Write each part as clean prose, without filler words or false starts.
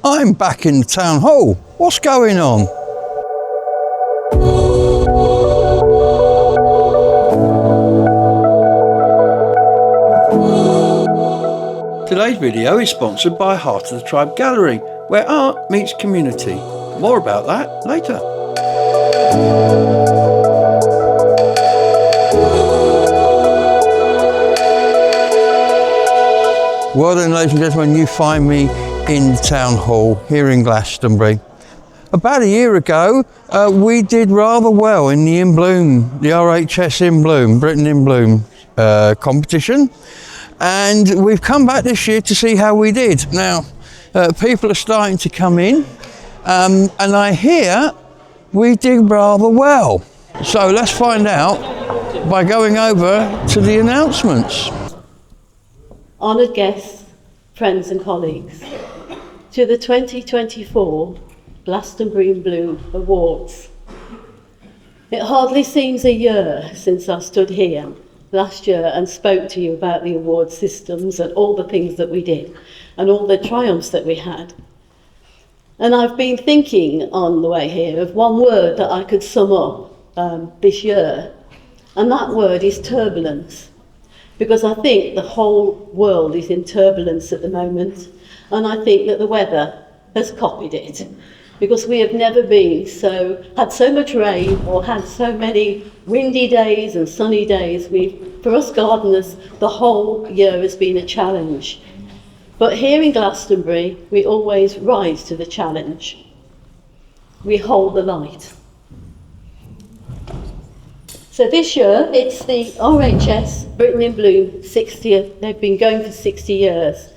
I'm back in the town hall. What's going on? Today's video is sponsored by Heart of the Tribe Gallery, where art meets community. More about that later. Well then, ladies and gentlemen, you find me in the town hall here in Glastonbury. About a year ago, we did rather well in the In Bloom, the RHS In Bloom, Britain In Bloom competition. And we've come back this year to see how we did. Now, people are starting to come in, and I hear we did rather well. So let's find out by going over to the announcements. Honoured guests, friends and colleagues, to the 2024 Glastonbury In Bloom Awards. It hardly seems a year since I stood here last year and spoke to you about the award systems and all the things that we did and all the triumphs that we had. And I've been thinking on the way here of one word that I could sum up this year, and that word is turbulence. Because I think the whole world is in turbulence at the moment, and I think that the weather has copied it. Because we have never had so much rain or had so many windy days and sunny days. For us gardeners, the whole year has been a challenge. But here in Glastonbury, we always rise to the challenge. We hold the light. So this year, it's the RHS Britain In Bloom 60th. They've been going for 60 years.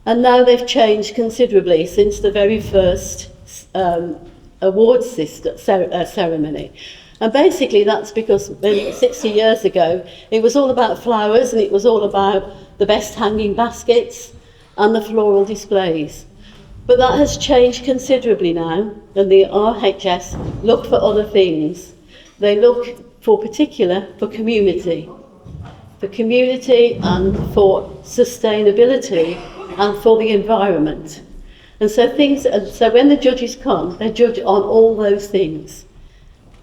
And now they've changed considerably since the very first awards ceremony. And basically that's because 60 years ago, it was all about flowers and it was all about the best hanging baskets and the floral displays. But that has changed considerably now, and the RHS look for other things. They look for community and for sustainability and for the environment. And so when the judges come, they judge on all those things.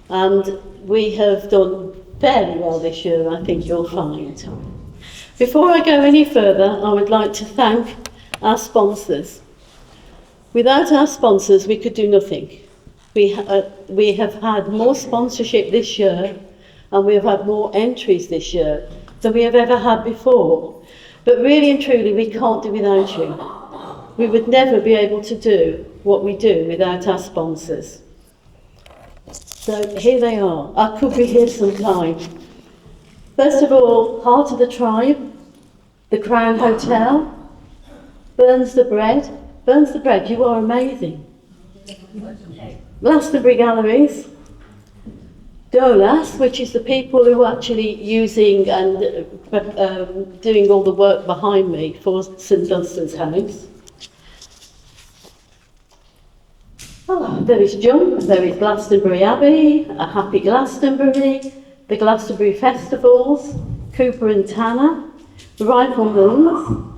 And we have done fairly well this year, I think you'll find. Before I go any further, I would like to thank our sponsors. Without our sponsors, we could do nothing. We have had more sponsorship this year, and we have had more entries this year than we have ever had before. But really and truly, we can't do without you. We would never be able to do what we do without our sponsors. So here they are. I could be here some time. First of all, Heart of the Tribe, the Crown Hotel, Burns the Bread. Burns the Bread, you are amazing. Glastonbury Galleries, DOLAS, which is the people who are actually using and doing all the work behind me for St Dunstan's House. There is Jump, there is Glastonbury Abbey, A Happy Glastonbury, the Glastonbury Festivals, Cooper and Tanner, the Rifleman's,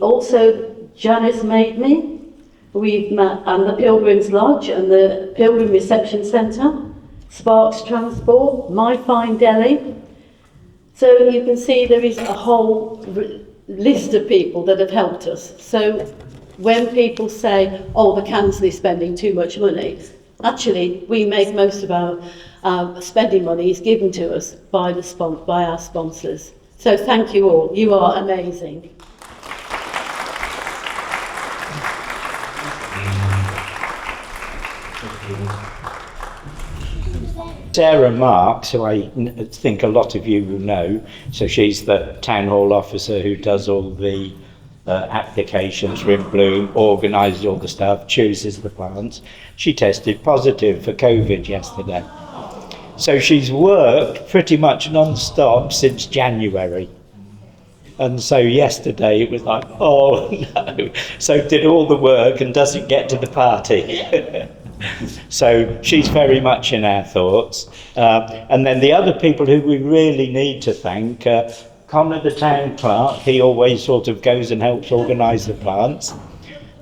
also Janice Made Me, we've met, and the Pilgrims Lodge and the Pilgrim Reception Centre, Sparks Transport, My Fine Deli. So you can see there is a whole list of people that have helped us. So when people say, oh, the council is spending too much money, actually we make most of our spending money is given to us by our sponsors. So thank you all, you are amazing. Sarah Marks, who I think a lot of you will know, so she's the town hall officer who does all the applications for In Bloom, organises all the stuff, chooses the plants. She tested positive for COVID yesterday. So she's worked pretty much non-stop since January. And so yesterday it was like, oh no. So did all the work and doesn't get to the party. So she's very much in our thoughts. And then the other people who we really need to thank, Connor, the town clerk, he always sort of goes and helps organise the plants.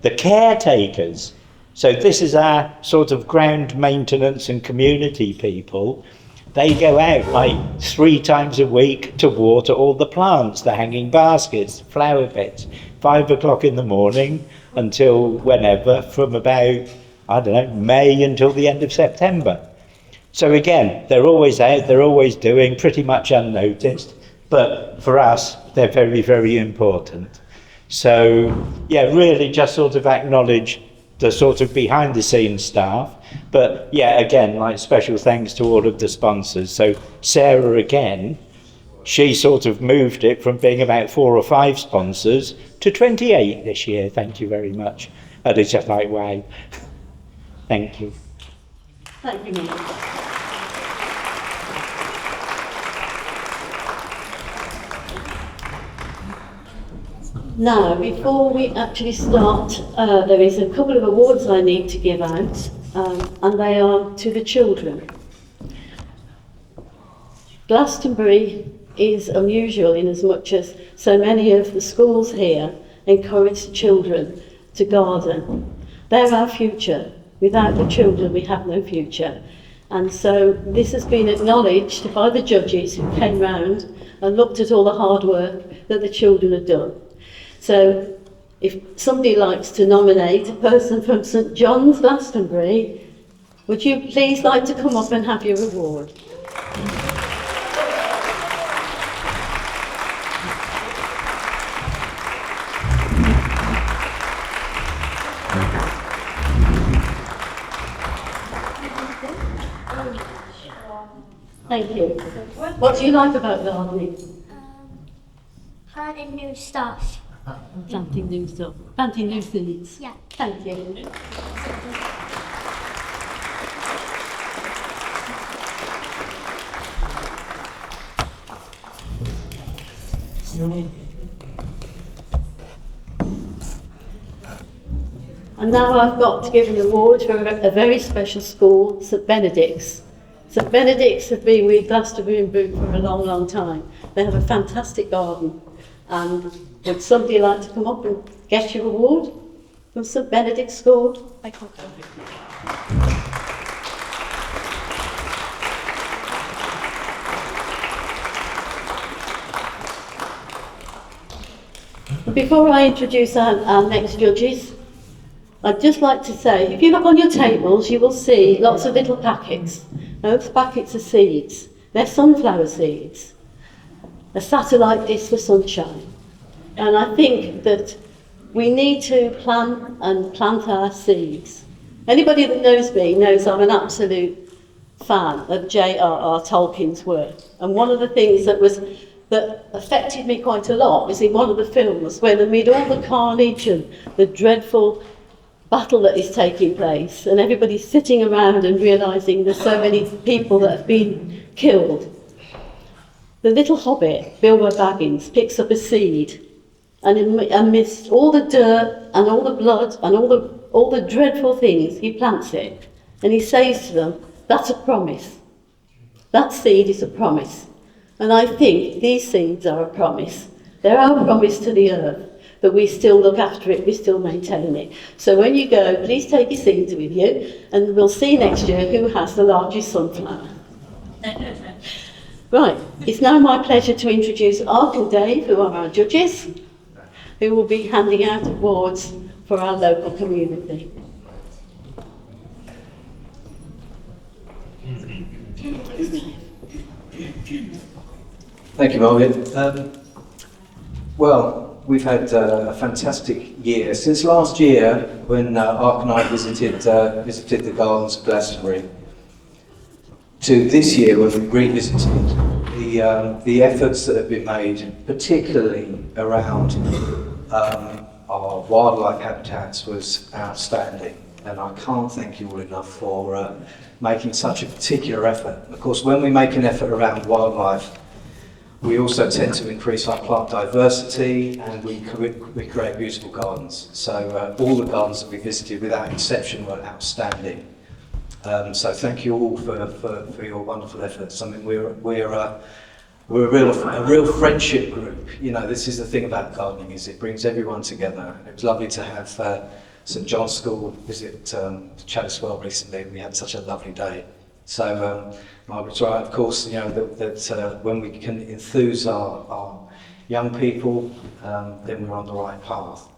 The caretakers, so this is our sort of ground maintenance and community people. They go out like 3 times a week to water all the plants, the hanging baskets, flower beds, 5 o'clock in the morning until whenever, from about, I don't know, May until the end of September. So again, they're always out, they're always doing, pretty much unnoticed, but for us, they're very, very important. So yeah, really just sort of acknowledge the sort of behind the scenes staff. But yeah, again, like special thanks to all of the sponsors. So Sarah, again, she sort of moved it from being about 4 or 5 sponsors to 28 this year. Thank you very much. And it's just like, wow. Thank you. Thank you, Mike. Now, before we actually start, there is a couple of awards I need to give out, and they are to the children. Glastonbury is unusual in as much as so many of the schools here encourage the children to garden. They're our future. Without the children, we have no future. And so this has been acknowledged by the judges who came round and looked at all the hard work that the children have done. So if somebody likes to nominate a person from St John's, Glastonbury, would you please like to come up and have your award? Thank you. What do you like about gardening? Planting new stuff. Planting new stuff. Planting new seeds. Yeah. Thank you. And now I've got to give an award for a very special school, St Benedict's. St Benedict's have been with Glastonbury and Boot for a long, long time. They have a fantastic garden. And would somebody like to come up and get your award from St Benedict's School? Thank you. Before I introduce our next judges, I'd just like to say, if you look on your tables, you will see lots of little packets. Those packets are seeds. They're sunflower seeds. A satellite dish for sunshine. And I think that we need to plant our seeds. Anybody that knows me knows I'm an absolute fan of J.R.R. Tolkien's work. And one of the things that affected me quite a lot was in one of the films, when amid all the carnage and the dreadful battle that is taking place, and everybody's sitting around and realising there's so many people that have been killed, the little hobbit, Bilbo Baggins, picks up a seed, and amidst all the dirt and all the blood and all the dreadful things, he plants it, and he says to them, that's a promise. That seed is a promise. And I think these seeds are a promise. They're our promise to the earth, that we still look after it, we still maintain it. So when you go, please take your seeds with you, and we'll see next year who has the largest sunflower. Right, it's now my pleasure to introduce Ark and Dave, who are our judges, who will be handing out awards for our local community. Thank you, Margaret. Well, we've had a fantastic year. Since last year, when Ark and I visited the gardens of Glastonbury, to this year when we revisited, the efforts that have been made, particularly around our wildlife habitats, was outstanding. And I can't thank you all enough for making such a particular effort. Of course, when we make an effort around wildlife, we also tend to increase our plant diversity, and we create beautiful gardens. So all the gardens that we visited, without exception, were outstanding. So thank you all for your wonderful efforts. I mean, we're we're a real friendship group. You know, this is the thing about gardening, is it brings everyone together. It was lovely to have St John's School visit Chatterswell recently. We had such a lovely day. So Margaret's right, of course, you know, that when we can enthuse our young people, then we're on the right path.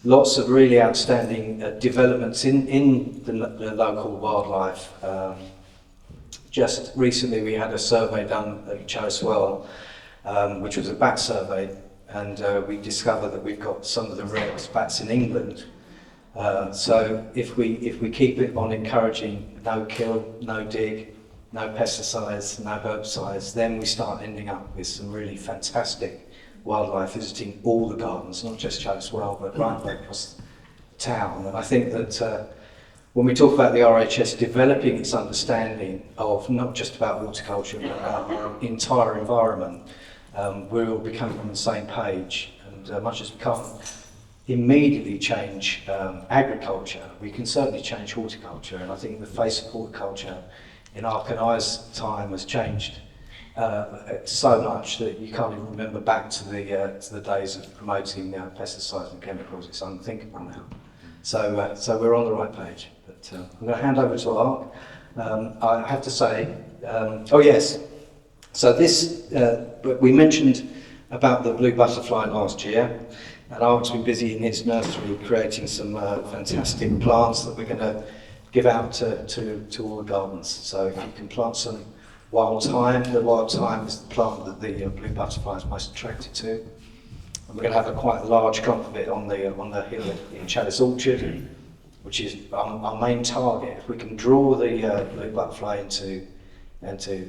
Lots of really outstanding developments in the local wildlife. Just recently we had a survey done at Chatterswell, which was a bat survey, and we discovered that we've got some of the rarest bats in England. So if we keep it on encouraging no kill, no dig, no pesticides, no herbicides, then we start ending up with some really fantastic wildlife visiting all the gardens, not just Chatterswell, but right across the town. And I think that when we talk about the RHS developing its understanding of not just about horticulture, but about our entire environment, we're all becoming on the same page. And much as we can't immediately change agriculture, we can certainly change horticulture. And I think the face of horticulture in Ark and I's time has changed so much that you can't even remember back to the days of promoting pesticides and chemicals. It's unthinkable now. So we're on the right page. But I'm going to hand over to Ark. I have to say, oh yes, so this, we mentioned about the blue butterfly last year, and Ark's been busy in his nursery creating some fantastic plants that we're going to give out to all the gardens. So if you can plant some wild thyme, the wild thyme is the plant that the blue butterfly is most attracted to. And we're going to have quite a large clump of it on the hill in Chalice Orchard, which is our main target. If we can draw the blue butterfly into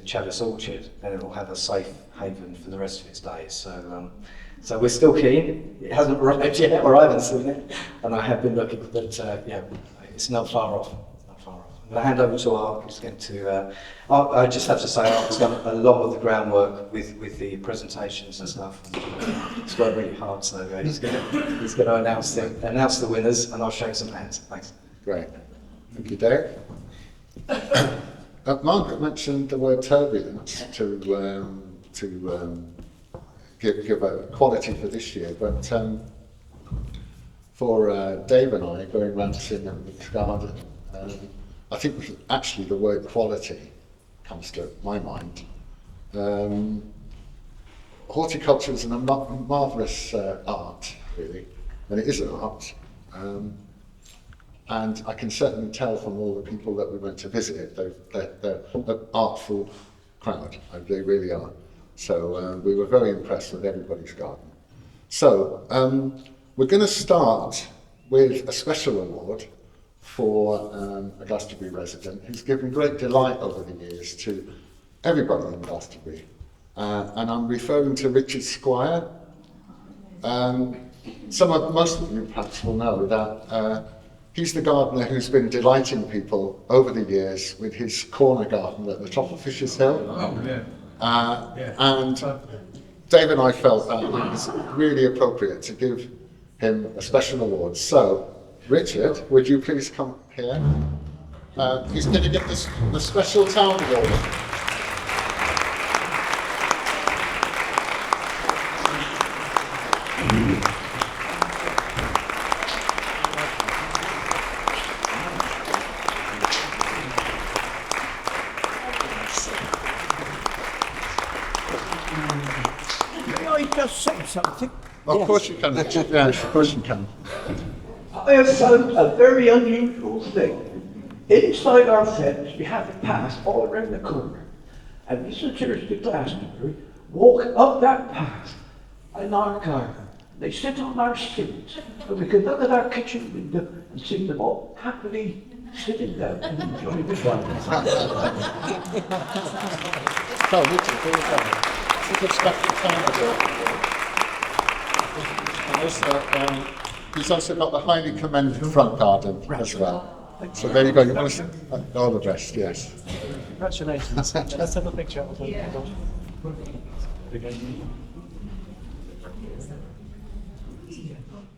Chalice Orchard, then it will have a safe haven for the rest of its days. So we're still keen. It hasn't arrived yet, or I haven't seen it, and I have been looking, but yeah, it's not far off. I'm going to hand over to Ark, who's going to. I just have to say, Ark's done a lot of the groundwork with the presentations and stuff. And he's worked really hard, so he's going to announce the winners, and I'll shake some hands. Thanks. Great, thank you, Dave. Margaret mentioned the word turbulence to give a quality for this year, but for Dave and I going round to see the garden. I think actually the word quality comes to my mind. Horticulture is a marvellous art, really, and it is an art. And I can certainly tell from all the people that we went to visit it, they're an artful crowd, they really are. So we were very impressed with everybody's garden. So we're going to start with a special award for a Glastonbury resident who's given great delight over the years to everybody in Glastonbury. And I'm referring to Richard Squire. Most of you perhaps will know that he's the gardener who's been delighting people over the years with his corner garden at the top of Fisher's Hill. Oh, yeah. And Dave and I felt that it was really appropriate to give him a special award. So, Richard, would you please come here? He's going to get the Special Town Award. May I just say something? Of course you can, Richard. Yeah, of course you can. I have found a very unusual thing. Inside our fence, we have a path all around the corner. And visitors to Glastonbury walk up that path in our garden. They sit on our seats, and we can look at our kitchen window and see them all happily sitting down and enjoying the garden. So, Richard, here we go. It's a Special Town Award. And also, he's also got the highly commended front garden as well. So there you go. You want to all the best, yes. Congratulations. Let's have a picture.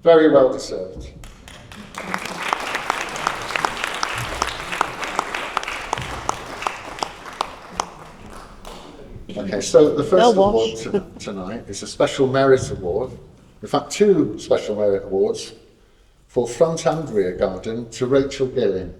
Very well deserved. Okay, so the first They'll award wash. tonight is a Special Merit Award. In fact, 2 Special Merit Awards for front and rear garden to Rachel Gilling.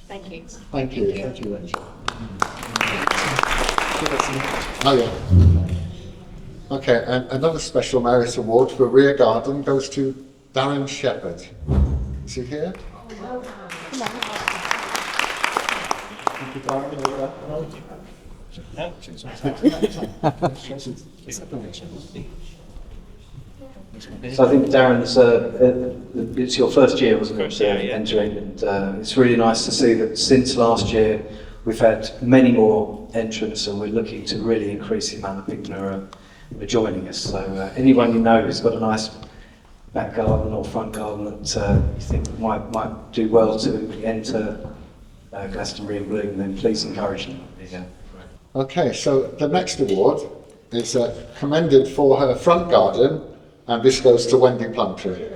Thank you. Thank you. Thank you, Rachel. Oh, yeah. Okay, and another Special Merit Award for rear garden goes to Darren Shepherd. Is he here? So I think Darren's, it's your first year, wasn't it? First year, yeah. Entering, and it's really nice to see that since last year we've had many more entrants, and we're looking to really increase the amount of people who are joining us. So anyone you know who's got a nice back garden or front garden that you think might do well to enter Glastonbury in Bloom, then please encourage them. Yeah. Okay, so the next award is commended for her front garden, and this goes to Wendy Plumtree.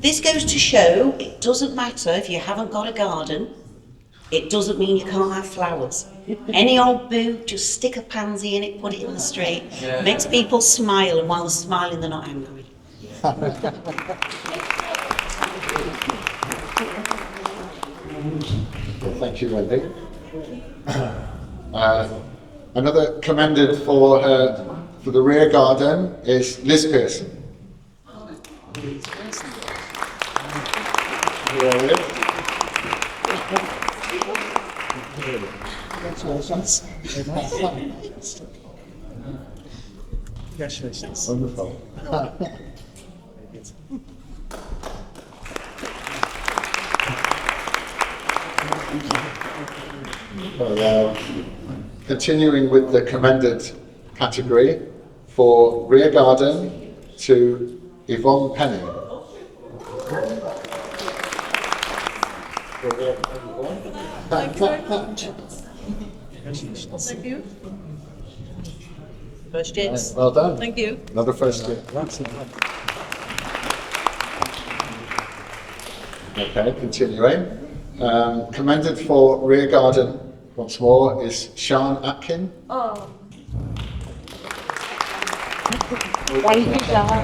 This goes to show it doesn't matter if you haven't got a garden, it doesn't mean you can't have flowers. Any old boo, just stick a pansy in it, put it in the street, makes people smile, and while they're smiling, they're not angry. Well, thank you, Wendy. Another commended for the rear garden is Liz Pearson. Congratulations. Wonderful. Well, continuing with the commended category for rear garden to Yvonne Penning. Thank you very much. Thank you. First yes. Well done. Thank you. Another first year. Okay, continuing. Commended for rear garden once more is Sian Atkin. Oh. Thank you, John.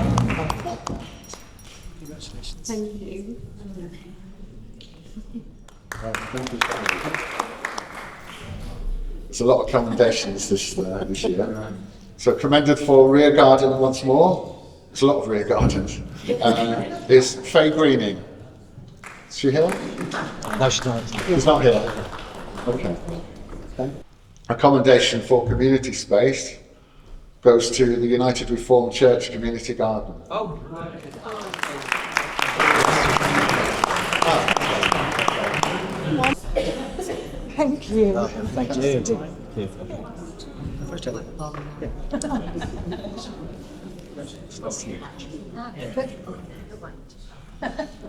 Thank you. There's a lot of commendations this year. So commended for rear garden once more. There's a lot of rear gardens. Is Faye Greening. Is she here? No, she's not. She's not here. Okay. A commendation for community space goes to the United Reformed Church Community Garden. Oh, Thank you. thank you.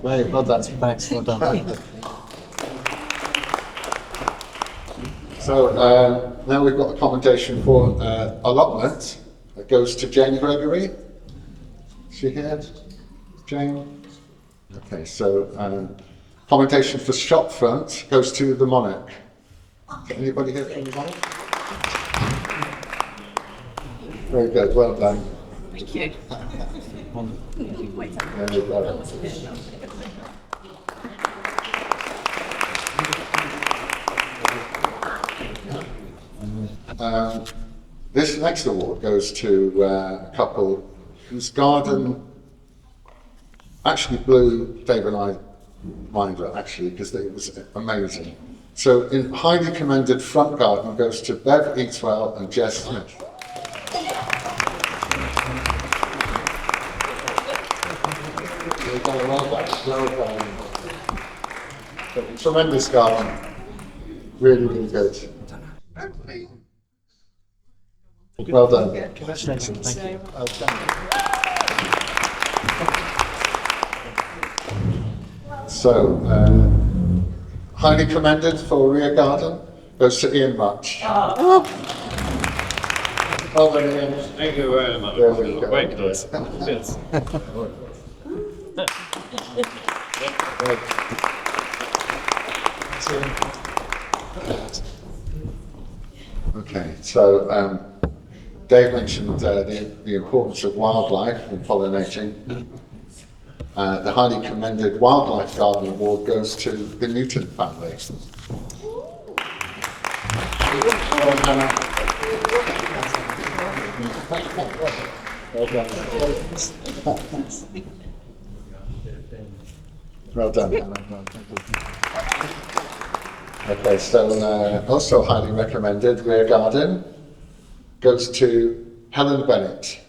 Right, well done. Thanks, well done. So now we've got a commendation for allotment that goes to Jane Gregory. Is she here? Jane? Okay, so commendation for shop front goes to the Monarch. Is there anybody here from the Monarch? Very good, well done. Thank you. There we go. This next award goes to a couple whose garden actually blew Dave and I mind up, actually, because it was amazing. So in highly commended front garden goes to Bev Eatwell and Jess Smith. Tremendous garden. Really, really good. Well done. Congratulations. Thank you. So, highly commended for rear garden goes to Ian Much. Oh, Ian. Thank you very much. There we go. Very nice. Yes. Okay, so Dave mentioned the importance of wildlife and pollinating. The highly commended Wildlife Garden Award goes to the Newton family. Well done, Hannah. Okay, so also highly recommended rear garden goes to Helen Bennett.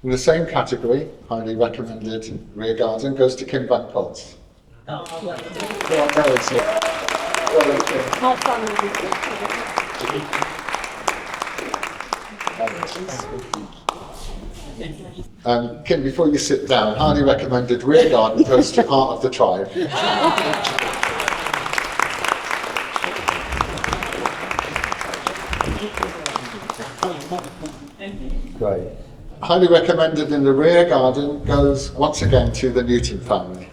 In the same category, highly recommended rear garden goes to Kim Van Pulse. Kim, before you sit down, highly recommended rear garden goes to Heart of the Tribe. Great. Highly recommended in the rear garden goes once again to the Newton family.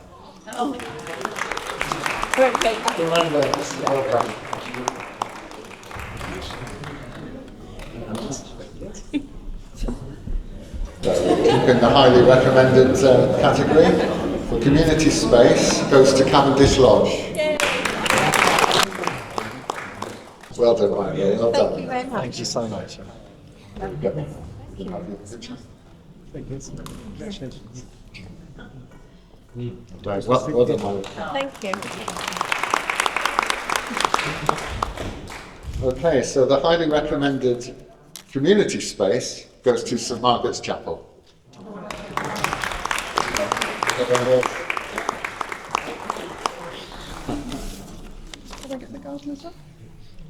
In the highly recommended category for community space goes to Cavendish Lodge. Well done, Mike. Well done. Thank you very much. Thank you so much. Thank you. Congratulations. Right, well done, Mike. Thank you. Okay, so the highly recommended community space goes to St Margaret's Chapel.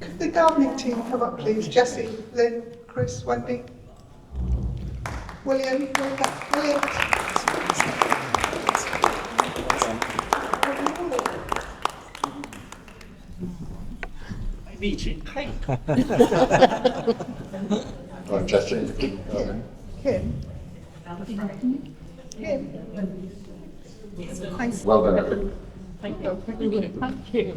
Could the gardening team come up, please? Jessie, Lynn, Chris, Wendy, William, William. Right, Jessie. Kim. Kim. Thanks. Well done, everyone. Thank you. Thank you.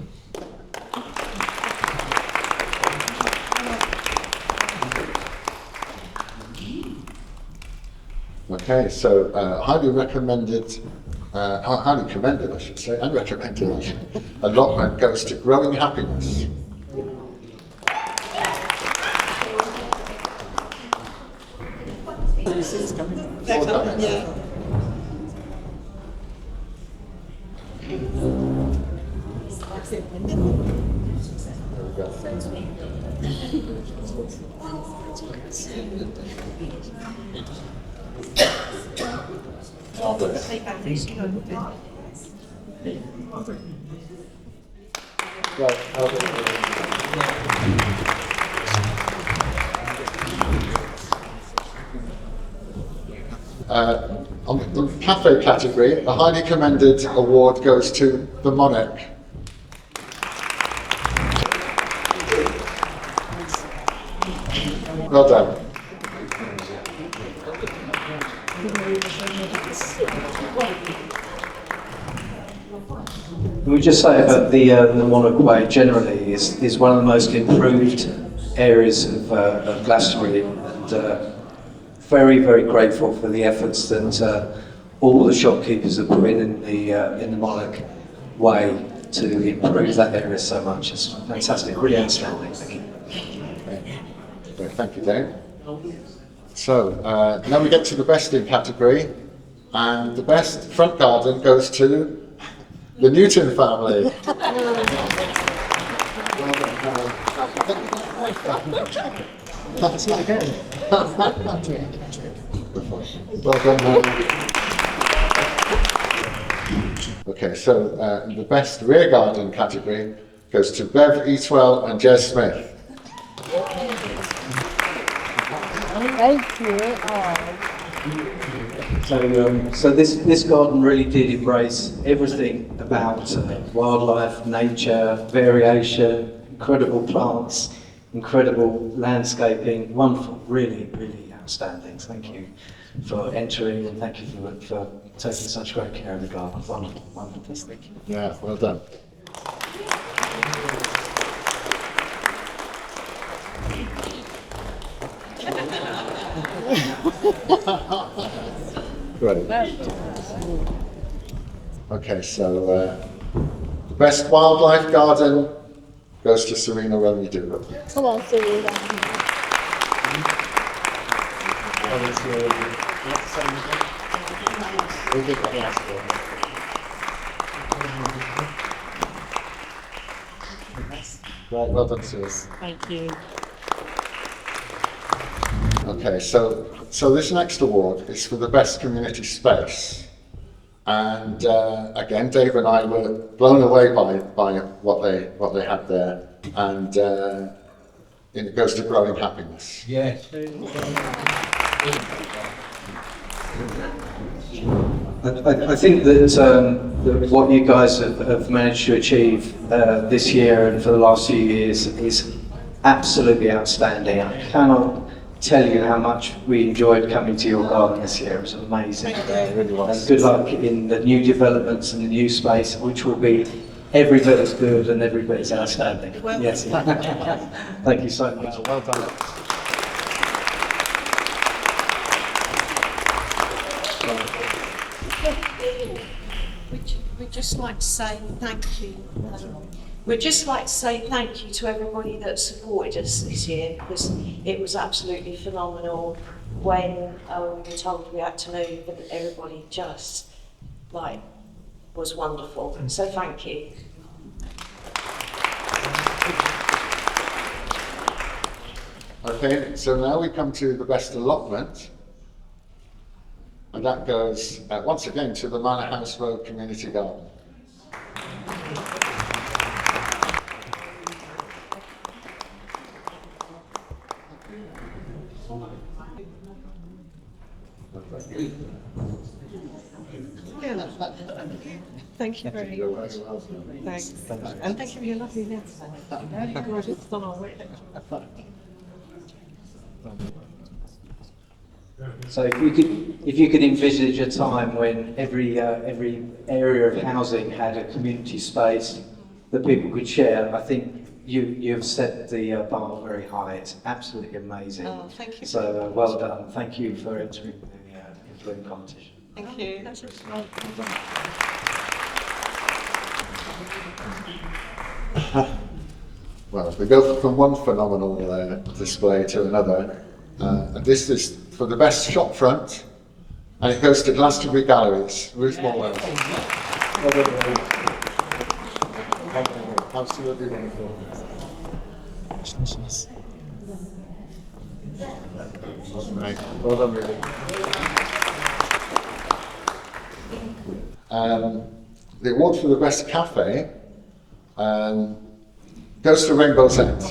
Okay, so highly recommended, highly commended, I should say, and recommended allotment goes to Growing Happiness. Well done. On the cafe category, the highly commended award goes to the Monarch. Well done. We just say about the Monarch Way generally is one of the most improved areas of Glastonbury, and very, very grateful for the efforts that all the shopkeepers have put in the Monarch Way to improve that area so much. It's fantastic, really outstanding. Thank you. Okay, thank you, Dave. So now we get to the best in category, and the best front garden goes to the Newton family. Well done, man. Okay, so the best rear garden category goes to Bev Eatwell and Jez Smith. Thank you. Oh. So this garden really did embrace everything about wildlife, nature, variation, incredible plants, incredible landscaping, wonderful, really, really outstanding. Thank you for entering and thank you for taking such great care of the garden. Wonderful, wonderful. Thank you. Yeah, well done. Great. Okay, so the best wildlife garden goes to Serena Romeo. Come on, Serena. Right, well done, Serena. Thank you. Okay, so this next award is for the best community space, and again, Dave and I were blown away by what they had there, and it goes to growing happiness. Yes. I think that what you guys have managed to achieve this year and for the last few years is absolutely outstanding. I cannot tell you how much we enjoyed coming to your garden this year. It was amazing. It really was. And good luck in the new developments and the new space, which will be every bit as good and every bit as outstanding. Yes. Thank you so much. Well done. We'd just like to say thank you. We'd just like to say thank you to everybody that supported us this year, because it was absolutely phenomenal when we were told we had to move, and everybody just was wonderful. So thank you. Okay, so now we come to the best allotment, and that goes once again to the Manor House Road Community Garden. Thank you very much. Thanks. And thank you for your lovely notes. It's on our way. So if you could envisage a time when every area of housing had a community space that people could share, I think you've set the bar very high. It's absolutely amazing. Oh, thank you. So well done. Thank you for entering the influence competition. Thank you. Well, we go from one phenomenal display to another. And this is for the best shop front, and it goes to Glastonbury Galleries. Ruth Morwell. Absolutely wonderful. Right. Well done, really. The award for the best cafe goes to Rainbow's End.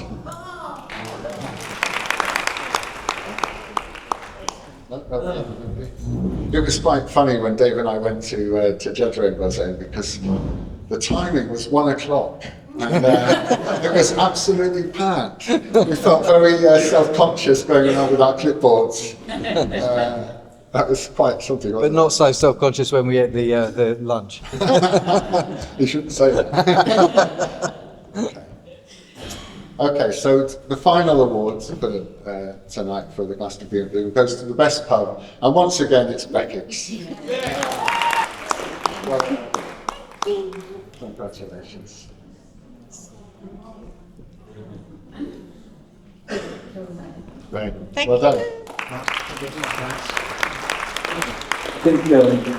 It was quite funny when Dave and I went to judge Rainbow's End, because the timing was 1 o'clock and it was absolutely packed. We felt very self-conscious going around with our clipboards. That was quite something. But not so self-conscious when we ate the lunch. You shouldn't say that. Okay, so the final awards for tonight for the Glastonbury Blue goes to the best pub, and once again it's Beckett's. Well, congratulations. Great. Well done.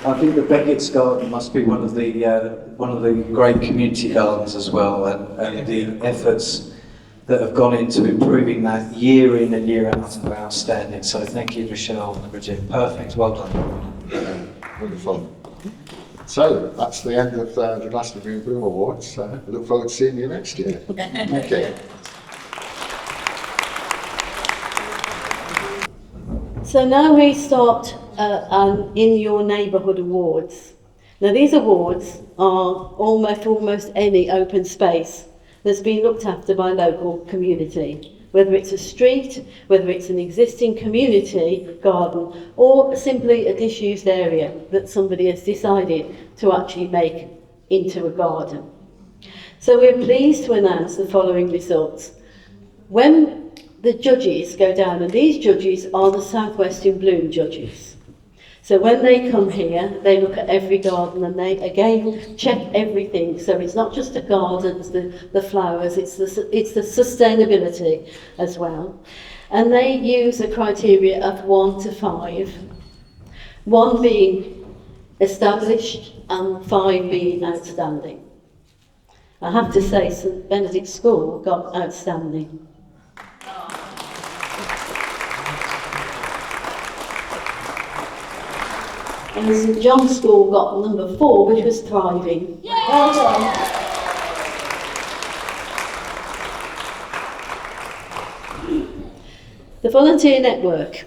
I think the Beckett's garden must be one of the great community gardens as well, and the efforts that have gone into improving that year in and year out are outstanding. So thank you, Michelle and Bridget. Perfect. Well done. Wonderful. So that's the end of the Glastonbury Bloom Awards. I look forward to seeing you next year. Thank you. So now we start and in your neighbourhood awards. Now these awards are almost any open space that's been looked after by local community, whether it's a street, whether it's an existing community garden, or simply a disused area that somebody has decided to actually make into a garden. So we're pleased to announce the following results. When the judges go down, and these judges are the South West in Bloom judges. So when they come here, they look at every garden and they again check everything. So it's not just the gardens, the flowers, it's the sustainability as well. And they use a criteria of 1 to 5, 1 being established and 5 being outstanding. I have to say St Benedict School got outstanding. And St John's School got number 4, which was thriving. Well done. The Volunteer Network.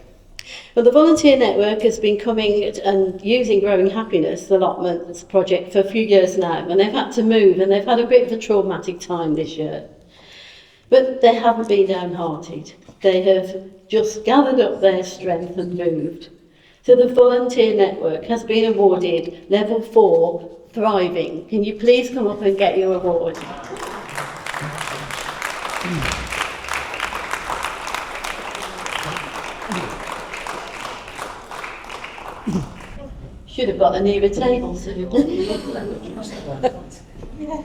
Well, the Volunteer Network has been coming and using Growing Happiness allotments project for a few years now, and they've had to move, and they've had a bit of a traumatic time this year. But they haven't been downhearted. They have just gathered up their strength and moved. So the Volunteer Network has been awarded Level 4 Thriving. Can you please come up and get your award? Should have got a nearer table soon. Yeah.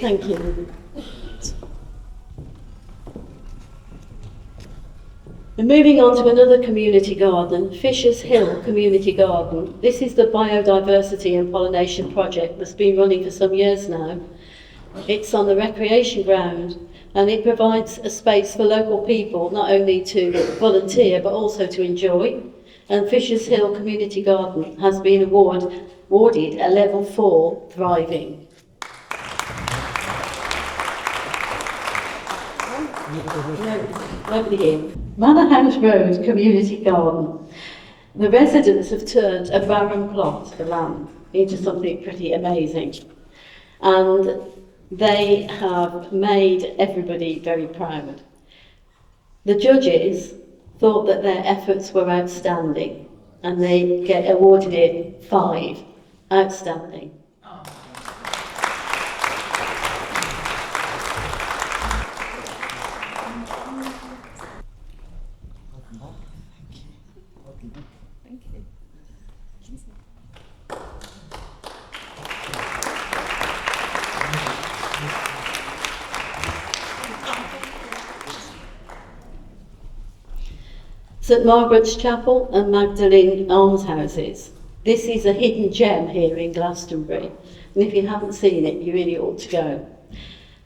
Thank you. And moving on to another community garden, Fisher's Hill Community Garden. This is the biodiversity and pollination project that's been running for some years now. It's on the recreation ground and it provides a space for local people not only to volunteer but also to enjoy. And Fisher's Hill Community Garden has been awarded a Level 4 Thriving. Nobody here. Manor House Road Community Garden. The residents have turned a barren plot of land into something pretty amazing. And they have made everybody very proud. The judges thought that their efforts were outstanding and they get awarded it 5. Outstanding. St Margaret's Chapel and Magdalene Almshouses. This is a hidden gem here in Glastonbury, and if you haven't seen it, you really ought to go.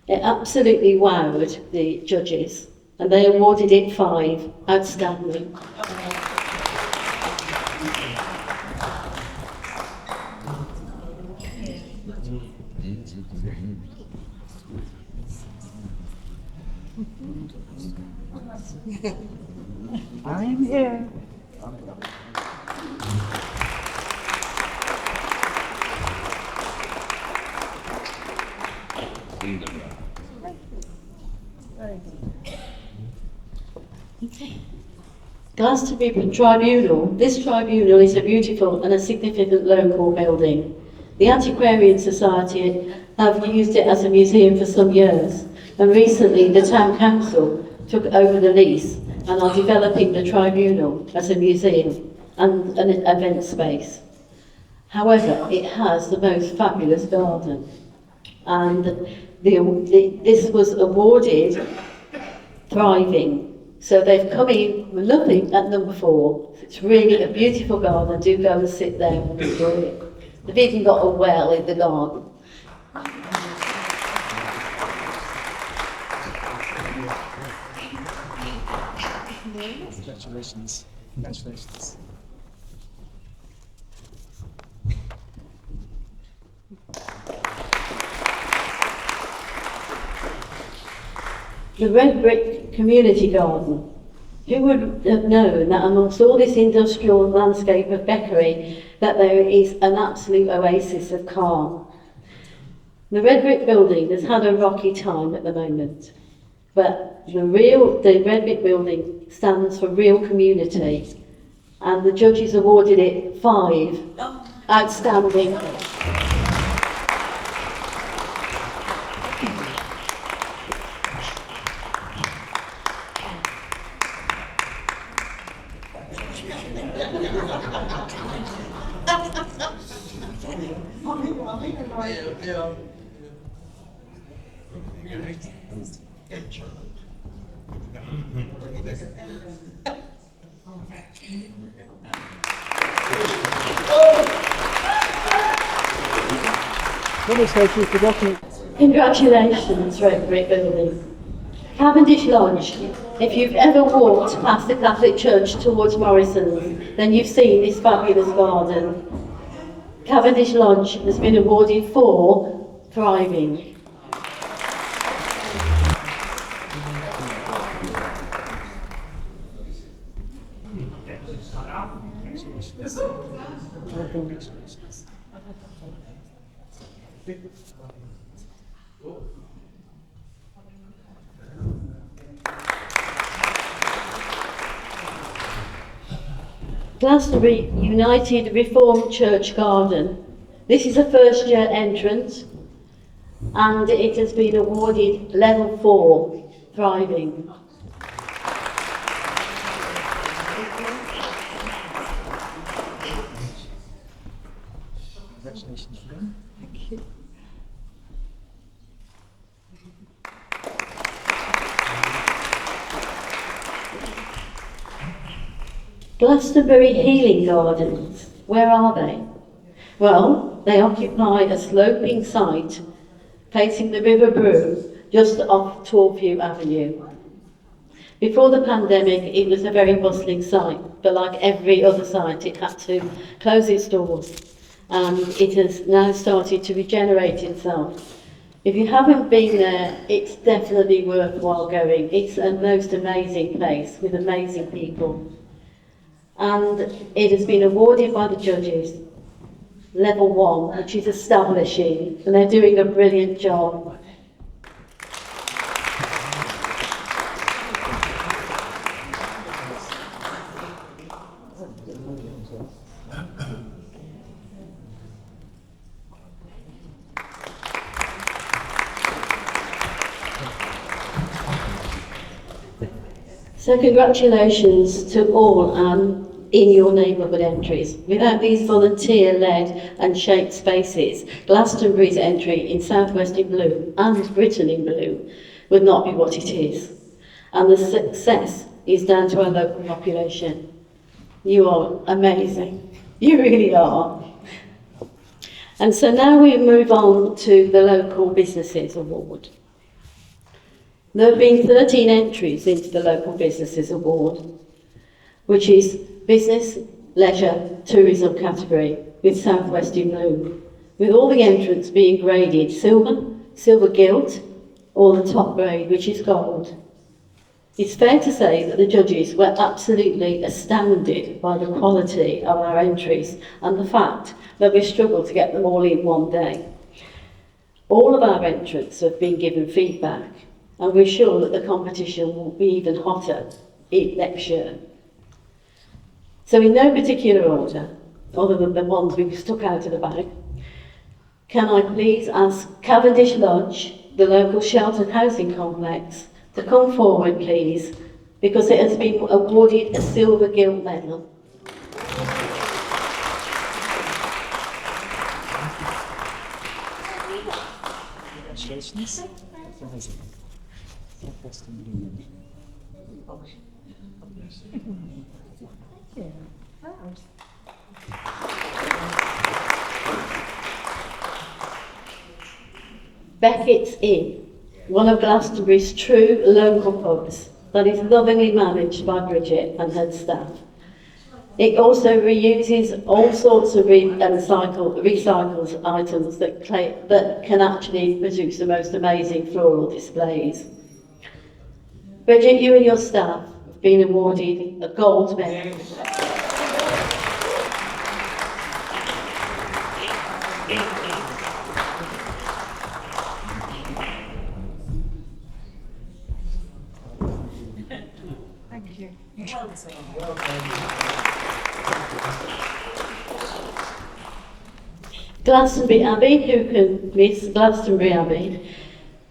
It absolutely wowed the judges, and they awarded it 5. Outstanding. I'm here. Glastonbury Tribunal. This tribunal is a beautiful and a significant local building. The Antiquarian Society have used it as a museum for some years, and recently the Town Council took over the lease and are developing the tribunal as a museum and an event space. However, it has the most fabulous garden, and this was awarded Thriving. So they've come in, we're looking at number 4. It's really a beautiful garden. Do go and sit there and enjoy it. They've even got a well in the garden. Congratulations. Congratulations. The Red Brick Community Garden. Who would have known that amongst all this industrial landscape of Beckery that there is an absolute oasis of calm? The Red Brick Building has had a rocky time at the moment, but the Red Brick Building stands for real community, and the judges awarded it 5 outstanding. Congratulations, Red Brick Building. Cavendish Lodge. If you've ever walked past the Catholic Church towards Morrison's, then you've seen this fabulous garden. Cavendish Lodge has been awarded for thriving. Glastonbury United Reformed Church Garden. This is a first year entrance and it has been awarded level 4, thriving. Congratulations. Thank you. Glastonbury Healing Gardens, where are they? Well, they occupy a sloping site facing the River Broom just off Torview Avenue. Before the pandemic, it was a very bustling site, but like every other site, it had to close its doors, and it has now started to regenerate itself. If you haven't been there, it's definitely worthwhile going. It's a most amazing place with amazing people. And it has been awarded by the judges, level 1, which is establishing, and they're doing a brilliant job. So congratulations to all in your neighbourhood entries. Without these volunteer-led and shaped spaces, Glastonbury's entry in South West in blue and Britain in blue would not be what it is. And the success is down to our local population. You are amazing. You really are. And so now we move on to the Local Businesses Award. There have been 13 entries into the Local Businesses Award, which is Business, Leisure, Tourism category with South West in blue, with all the entrants being graded silver, silver gilt, or the top grade, which is gold. It's fair to say that the judges were absolutely astounded by the quality of our entries and the fact that we struggled to get them all in one day. All of our entrants have been given feedback, and we're sure that the competition will be even hotter next year. So in no particular order, other than the ones we stuck out of the bag, can I please ask Cavendish Lodge, the local sheltered housing complex, to come forward please, because it has been awarded a silver gilt medal. Congratulations. Beckett's Inn, one of Glastonbury's true local pubs that is lovingly managed by Bridget and her staff. It also reuses all sorts of recycled items that can actually produce the most amazing floral displays. Bridget, you and your staff have been awarded a gold medal. Thank you. Glastonbury Abbey, who can miss Glastonbury Abbey?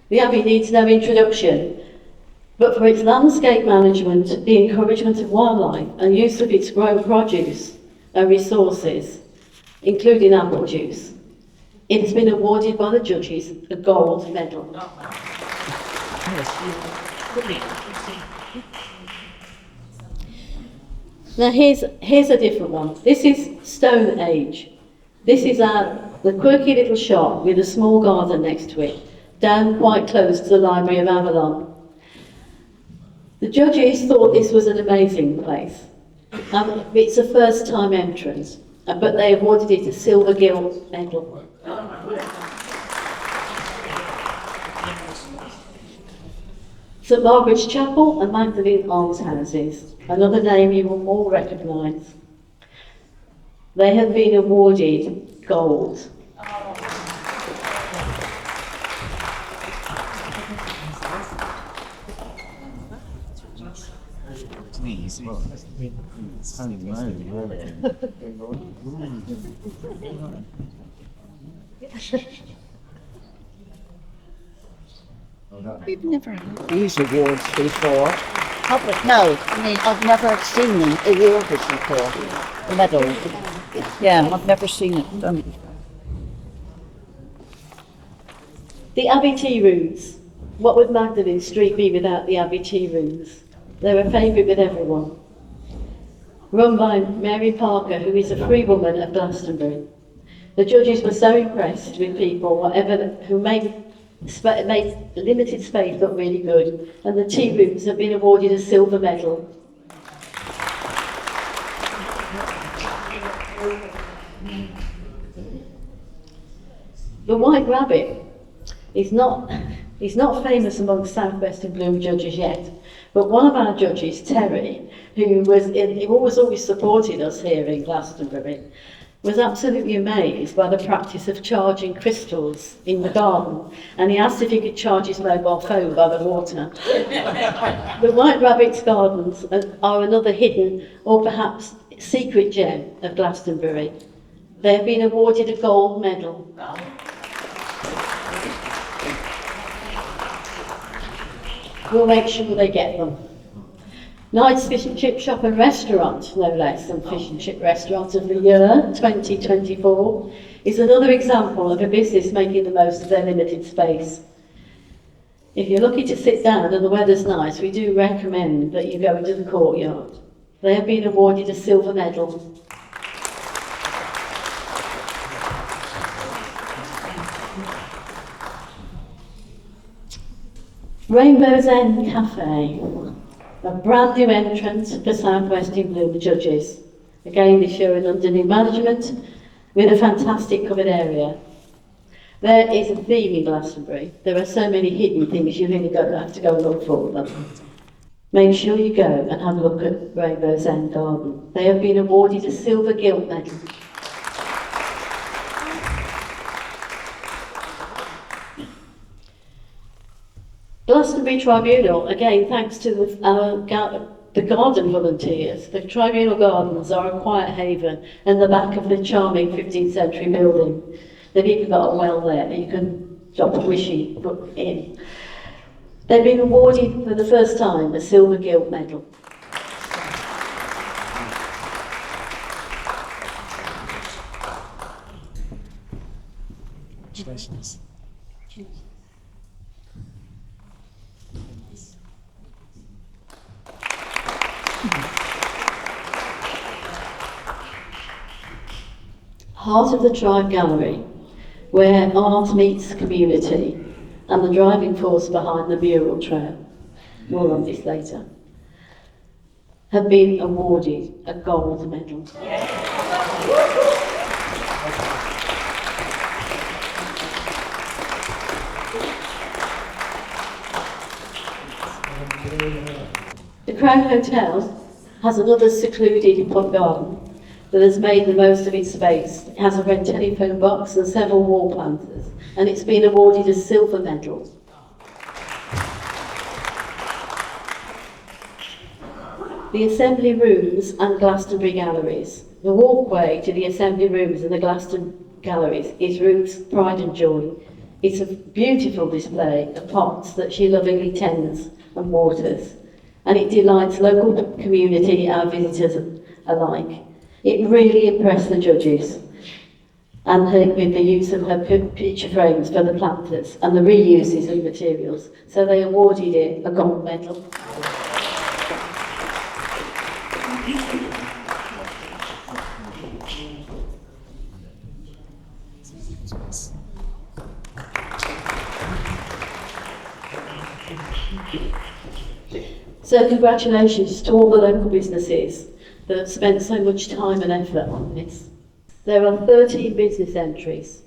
The Abbey needs no introduction, but for its landscape management, the encouragement of wildlife and use of its grown produce and resources, including apple juice, it has been awarded by the judges a gold medal. Now here's a different one. This is Stone Age. This is the quirky little shop with a small garden next to it, down quite close to the Library of Avalon. The judges thought this was an amazing place. It's a first-time entrance, but they awarded it a silver gilt medal. St Margaret's Chapel and Magdalene Almshouses, another name you will all recognise. They have been awarded gold. We've never had these awards before. No, I mean, I've never seen them awarded before. The medal. Yeah, I've never seen it done. The Abbey Tea Rooms. What would Magdalene Street be without the Abbey Tea Rooms? They're a favourite with everyone. Run by Mary Parker, who is a free woman of Glastonbury. The judges were so impressed with people who made limited space look really good, and the tea rooms have been awarded a silver medal. The White Rabbit is not famous amongst South West and Bloom judges yet, but one of our judges, Terry, who always supported us here in Glastonbury, was absolutely amazed by the practice of charging crystals in the garden, and he asked if he could charge his mobile phone by the water. The White Rabbit's gardens are another hidden or perhaps secret gem of Glastonbury. They have been awarded a gold medal. We'll make sure they get them. Knight's Fish and Chip Shop and Restaurant, no less than Fish and Chip Restaurant of the Year 2024, is another example of a business making the most of their limited space. If you're lucky to sit down and the weather's nice, we do recommend that you go into the courtyard. They have been awarded a silver medal. Rainbow's End Cafe, a brand new entrance for South West in Bloom judges. Again this year under new management with a fantastic covered area. There is a theme in Glastonbury. There are so many hidden things you really have to go and look for them. Make sure you go and have a look at Rainbow's End Garden. They have been awarded a silver gilt medal. Glastonbury Tribunal, again thanks to the garden volunteers. The Tribunal Gardens are a quiet haven in the back of the charming 15th century building. They've even got a well there that you can drop a wishy book in. They've been awarded for the first time a silver gilt medal. Congratulations. Heart of the Tribe Gallery, where art meets community, and the driving force behind the mural trail, more on this later, have been awarded a gold medal. The Crown Hotel has another secluded pub garden that has made the most of its space. It has a red telephone box and several wall planters, and it's been awarded a silver medal. The Assembly Rooms and Glastonbury Galleries. The walkway to the Assembly Rooms and the Glastonbury Galleries is Ruth's pride and joy. It's a beautiful display of pots that she lovingly tends and waters, and it delights local community and visitors alike. It really impressed the judges and her, with the use of her picture frames for the planters and the reuses of materials, so they awarded it a gold medal. So congratulations to all the local businesses that have spent so much time and effort on this. There are 13 business entries,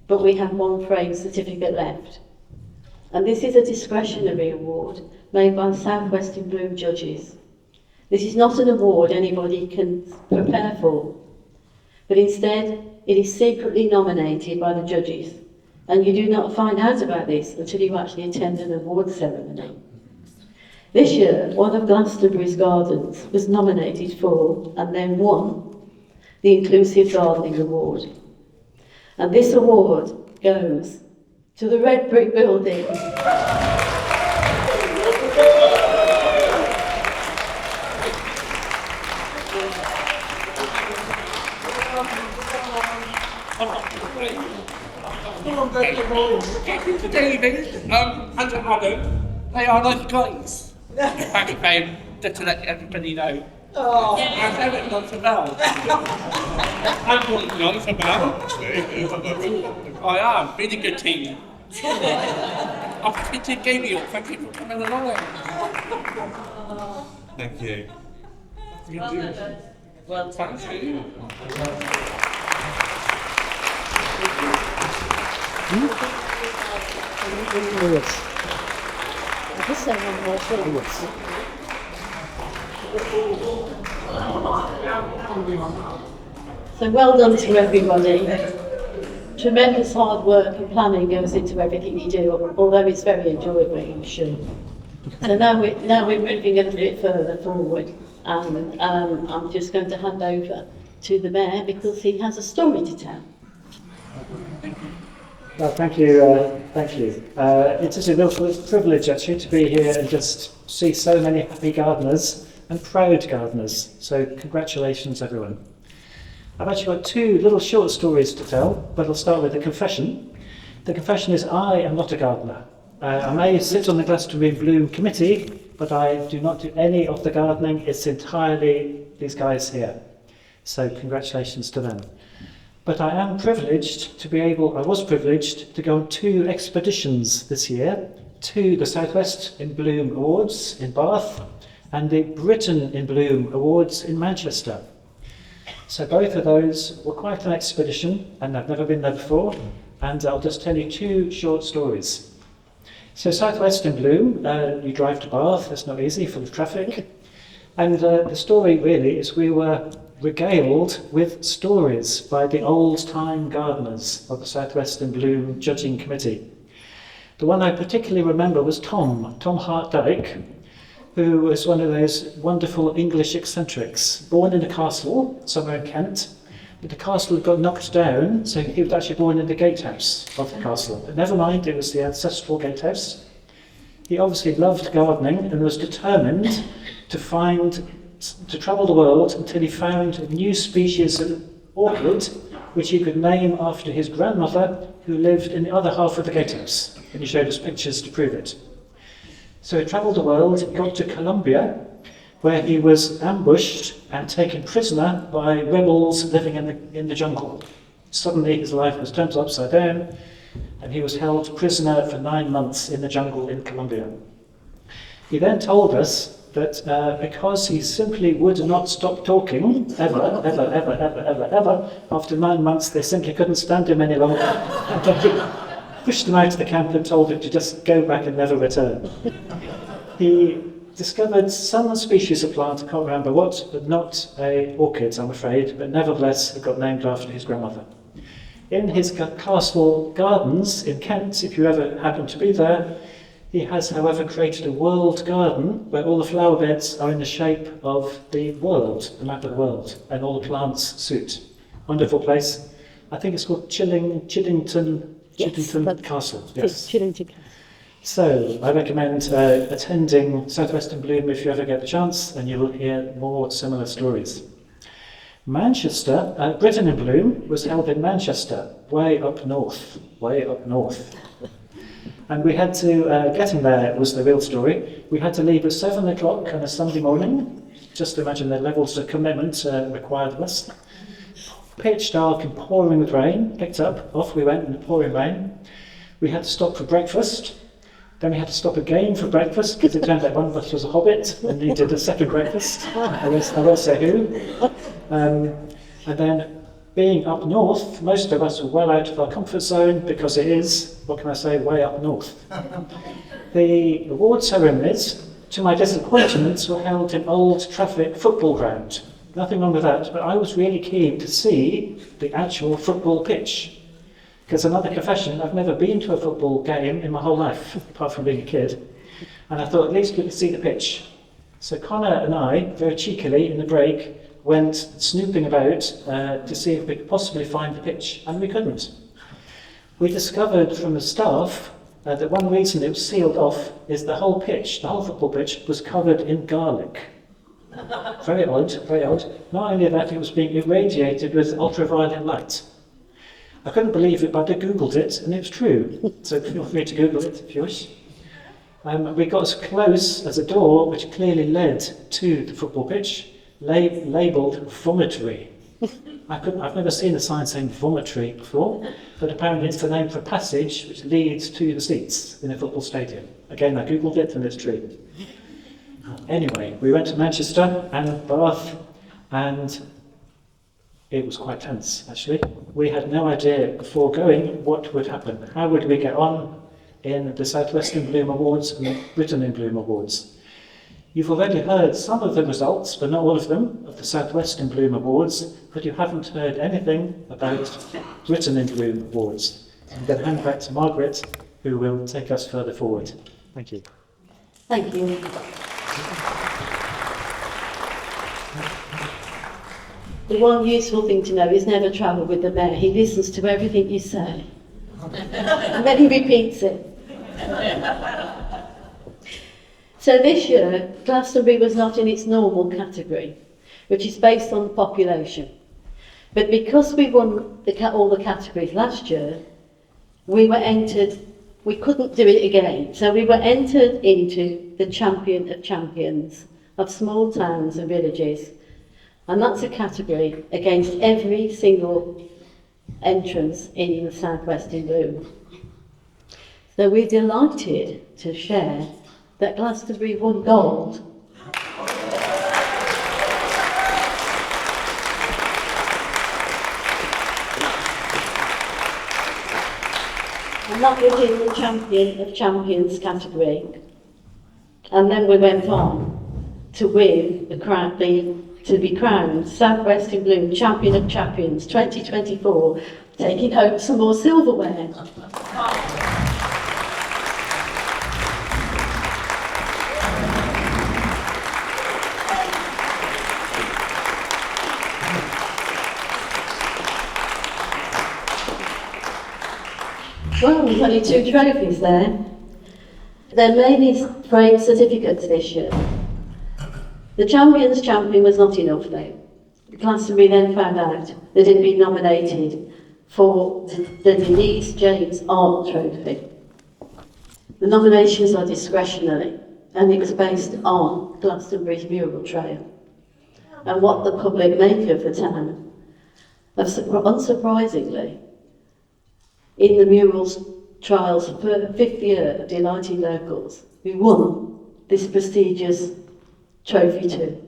but we have one frame certificate left. And this is a discretionary award made by South West in Bloom judges. This is not an award anybody can prepare for, but instead it is secretly nominated by the judges, and you do not find out about this until you actually attend an award ceremony. This year, one of Glastonbury's gardens was nominated for and then won the Inclusive Gardening Award. And this award goes to the Red Brick Building. To David and to Adam, they are nice guys. Back again, just to let everybody know. Oh. And Eric not so well. I'm not so well. I am, really good team. I've been to Gabriel, thank you for coming along. Thank you. Well, thank you. So well done to everybody. Tremendous hard work and planning goes into everything you do, although it's very enjoyable, I'm sure. So now we're moving a little bit further forward, and I'm just going to hand over to the Mayor because he has a story to tell. Well, thank you. It is a real privilege actually to be here and just see so many happy gardeners and proud gardeners. So congratulations everyone. I've actually got two little short stories to tell, but I'll start with the confession. The confession is I am not a gardener. I may sit on the Glastonbury Bloom committee, but I do not do any of the gardening. It's entirely these guys here. So congratulations to them. But I am privileged to I was privileged to go on 2 expeditions this year to the South West in Bloom Awards in Bath and the Britain in Bloom Awards in Manchester. So both of those were quite an expedition, and I've never been there before, and I'll just tell you 2 short stories. So South West in Bloom, you drive to Bath, it's not easy, full of traffic, and the story really is we were regaled with stories by the old-time gardeners of the South West in Bloom Judging Committee. The one I particularly remember was Tom Hart-Dyke, who was one of those wonderful English eccentrics, born in a castle somewhere in Kent, but the castle had got knocked down, so he was actually born in the gatehouse of the castle. But never mind, it was the ancestral gatehouse. He obviously loved gardening and was determined to travel the world until he found a new species of orchid which he could name after his grandmother who lived in the other half of the gatehouse, and he showed us pictures to prove it. So he travelled the world, got to Colombia, where he was ambushed and taken prisoner by rebels living in the jungle. Suddenly his life was turned upside down and he was held prisoner for 9 months in the jungle in Colombia. He then told us that because he simply would not stop talking, ever, after 9 months they simply couldn't stand him any longer. And they pushed him out of the camp and told him to just go back and never return. He discovered some species of plant, I can't remember what, but not a orchid, I'm afraid, but nevertheless it got named after his grandmother. In his castle gardens in Kent, if you ever happen to be there, he has, however, created a world garden where all the flower beds are in the shape of the world, the map of the world, and all the plants suit. Wonderful place. I think it's called Chiddington Castle. Yes. Chillington Castle. So I recommend attending Southwestern Bloom if you ever get the chance, and you will hear more similar stories. Manchester, Britain in Bloom was held in Manchester, way up north. And we had to, getting there was the real story. We had to leave at 7 o'clock on a Sunday morning. Just imagine the levels of commitment required of us. Pitch dark and pouring with rain. Picked up, off we went in the pouring rain. We had to stop for breakfast. Then we had to stop again for breakfast because it turned out one of us was a hobbit and needed a second breakfast. I won't say who. And then being up north, most of us were well out of our comfort zone because it is, what can I say, way up north. The award ceremonies, to my disappointment, were held in Old Trafford football ground. Nothing wrong with that, but I was really keen to see the actual football pitch. Because another confession, I've never been to a football game in my whole life, apart from being a kid. And I thought at least we could see the pitch. So Connor and I, very cheekily in the break, went snooping about to see if we could possibly find the pitch, and we couldn't. We discovered from the staff that one reason it was sealed off is the whole pitch, the whole football pitch, was covered in garlic. Very odd, very odd. Not only that, it was being irradiated with ultraviolet light. I couldn't believe it, but I googled it, and it was true. So feel free to Google it if you wish. We got as close as a door which clearly led to the football pitch, labelled vomitory. I've never seen a sign saying vomitory before, but apparently it's the name for a passage which leads to the seats in a football stadium. Again, I googled it, and it's true. Anyway, we went to Manchester and Bath, and it was quite tense, actually. We had no idea before going what would happen. How would we get on in the Southwestern Bloom Awards and the Britain in Bloom Awards? You've already heard some of the results, but not all of them, of the Southwestern Bloom Awards, but you haven't heard anything about Britain in Bloom Awards. I'm going to hand back to Margaret, who will take us further forward. Thank you. Thank you. The one useful thing to know is never travel with the mayor. He listens to everything you say. And then he repeats it. So this year, Glastonbury was not in its normal category, which is based on the population. But because we won all the categories last year, we were entered, we couldn't do it again. So we were entered into the Champion of Champions of small towns and villages. And that's a category against every single entrance in the Southwest in Bloom. So we're delighted to share that Glastonbury won gold. And that was in the Champion of Champions category. And then we went on to win to be crowned Southwest in Bloom Champion of Champions 2024, taking home some more silverware. Well, we've only 2 trophies there. They're mainly framed certificates this year. The Champions Champion was not enough though. Glastonbury then found out that it had been nominated for the Denise James Art Trophy. The nominations are discretionary and it was based on Glastonbury's mural trail and what the public make of the town. Unsurprisingly, in the murals trials for the 5th year of delighting locals, we won this prestigious trophy too.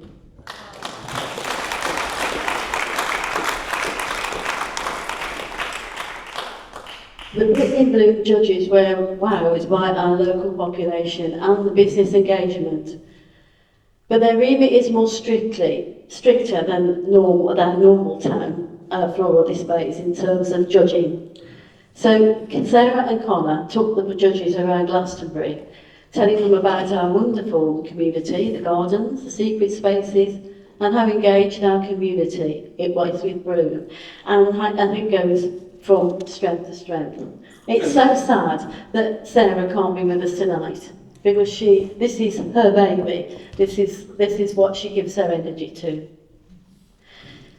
The Brittany Bloom judges were wowed by our local population and the business engagement. But their remit is more stricter than normal town floral displays in terms of judging. So Sarah and Connor took the judges around Glastonbury, telling them about our wonderful community, the gardens, the secret spaces, and how engaged our community it was with Bloom, and it goes from strength to strength. It's so sad that Sarah can't be with us tonight, because this is her baby. This is what she gives her energy to.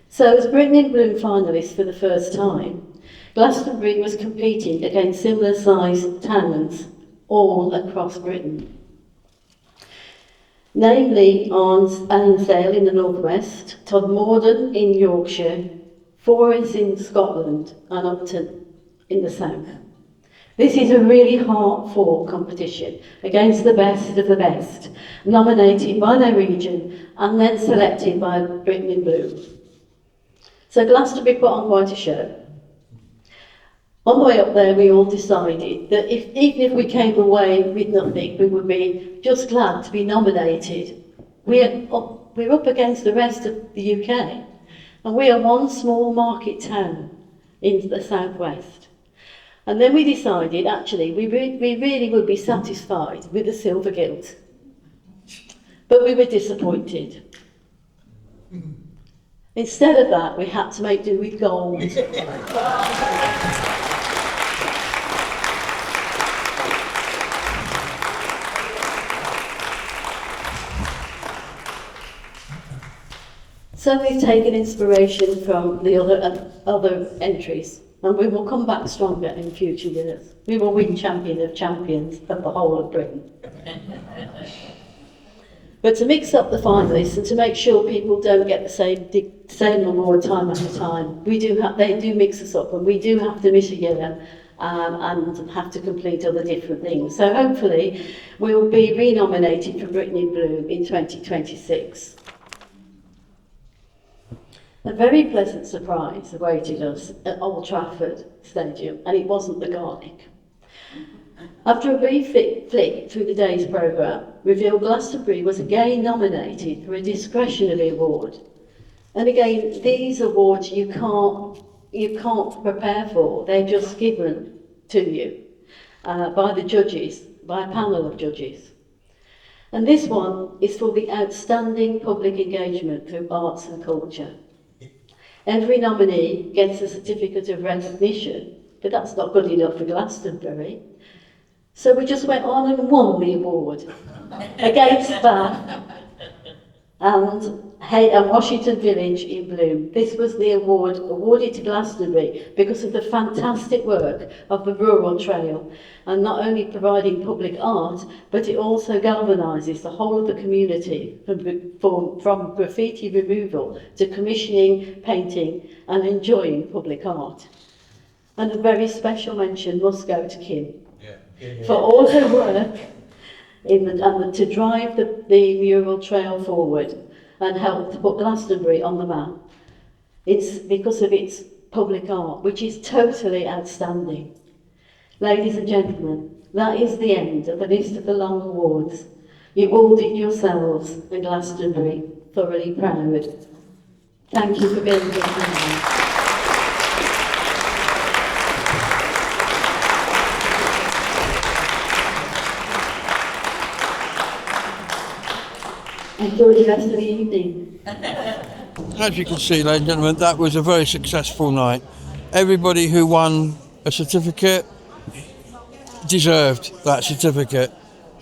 So as Brittany Bloom finalists for the first time, Glastonbury was competing against similar sized towns all across Britain. Namely on Ainsdale in the northwest, Todmorden in Yorkshire, Forres in Scotland and Upton in the south. This is a really hard-fought competition against the best of the best, nominated by their region and then selected by Brittany Bloom. So Glastonbury put on quite a show. On the way up there, we all decided that even if we came away with nothing, we would be just glad to be nominated. We're up against the rest of the UK, and we are one small market town in the southwest. And then we decided, actually, we really would be satisfied with the silver gilt. But we were disappointed. Instead of that, we had to make do with gold. So we've taken inspiration from the other entries, and we will come back stronger in future years. We will win champion of champions of the whole of Britain. But to mix up the finalists and to make sure people don't get the same award time after time, they do mix us up, and we do have to miss a year and have to complete other different things. So hopefully we'll be renominated for Brittany Bloom in 2026. A very pleasant surprise awaited us at Old Trafford Stadium, and it wasn't the garlic. After a brief flick through the day's programme, revealed Glastonbury was again nominated for a discretionary award. And again, these awards you can't prepare for, they're just given to you by the judges, by a panel of judges. And this one is for the outstanding public engagement through arts and culture. Every nominee gets a certificate of recognition, but that's not good enough for Glastonbury. So we just went on and won the award against Bath and Washington Village in Bloom. This was the award awarded to Glastonbury because of the fantastic work of the Rural Trail, and not only providing public art, but it also galvanises the whole of the community from graffiti removal to commissioning, painting and enjoying public art. And a very special mention must go to Kim for all her work to drive the mural trail forward and help to put Glastonbury on the map. It's because of its public art, which is totally outstanding. Ladies and gentlemen, that is the end of the list of the long awards. You all did yourselves and Glastonbury thoroughly proud. Thank you for being here tonight. Enjoy the rest of the evening. As you can see, ladies and gentlemen, that was a very successful night. Everybody who won a certificate deserved that certificate.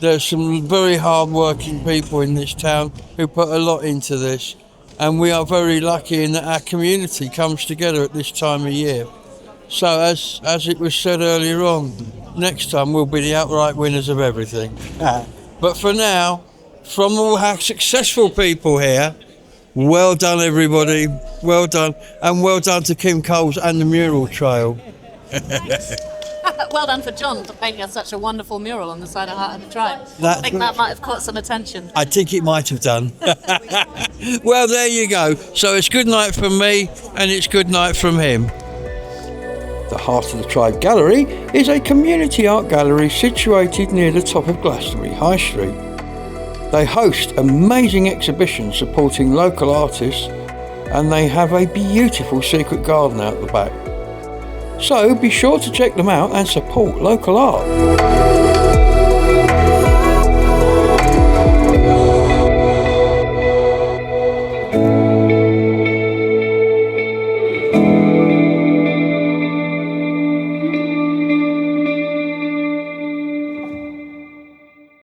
There's some very hard-working people in this town who put a lot into this, and we are very lucky in that our community comes together at this time of year. So as it was said earlier on, next time we'll be the outright winners of everything. But for now, from all our successful people here, well done everybody, well done, and well done to Kim Coles and the Mural Trail. Well done for John for painting us such a wonderful mural on the side of Heart of the Tribe. I think that might have caught some attention. I think it might have done. Well, there you go. So it's good night from me, and it's good night from him. The Heart of the Tribe Gallery is a community art gallery situated near the top of Glastonbury High Street. They host amazing exhibitions supporting local artists, and they have a beautiful secret garden out the back. So be sure to check them out and support local art.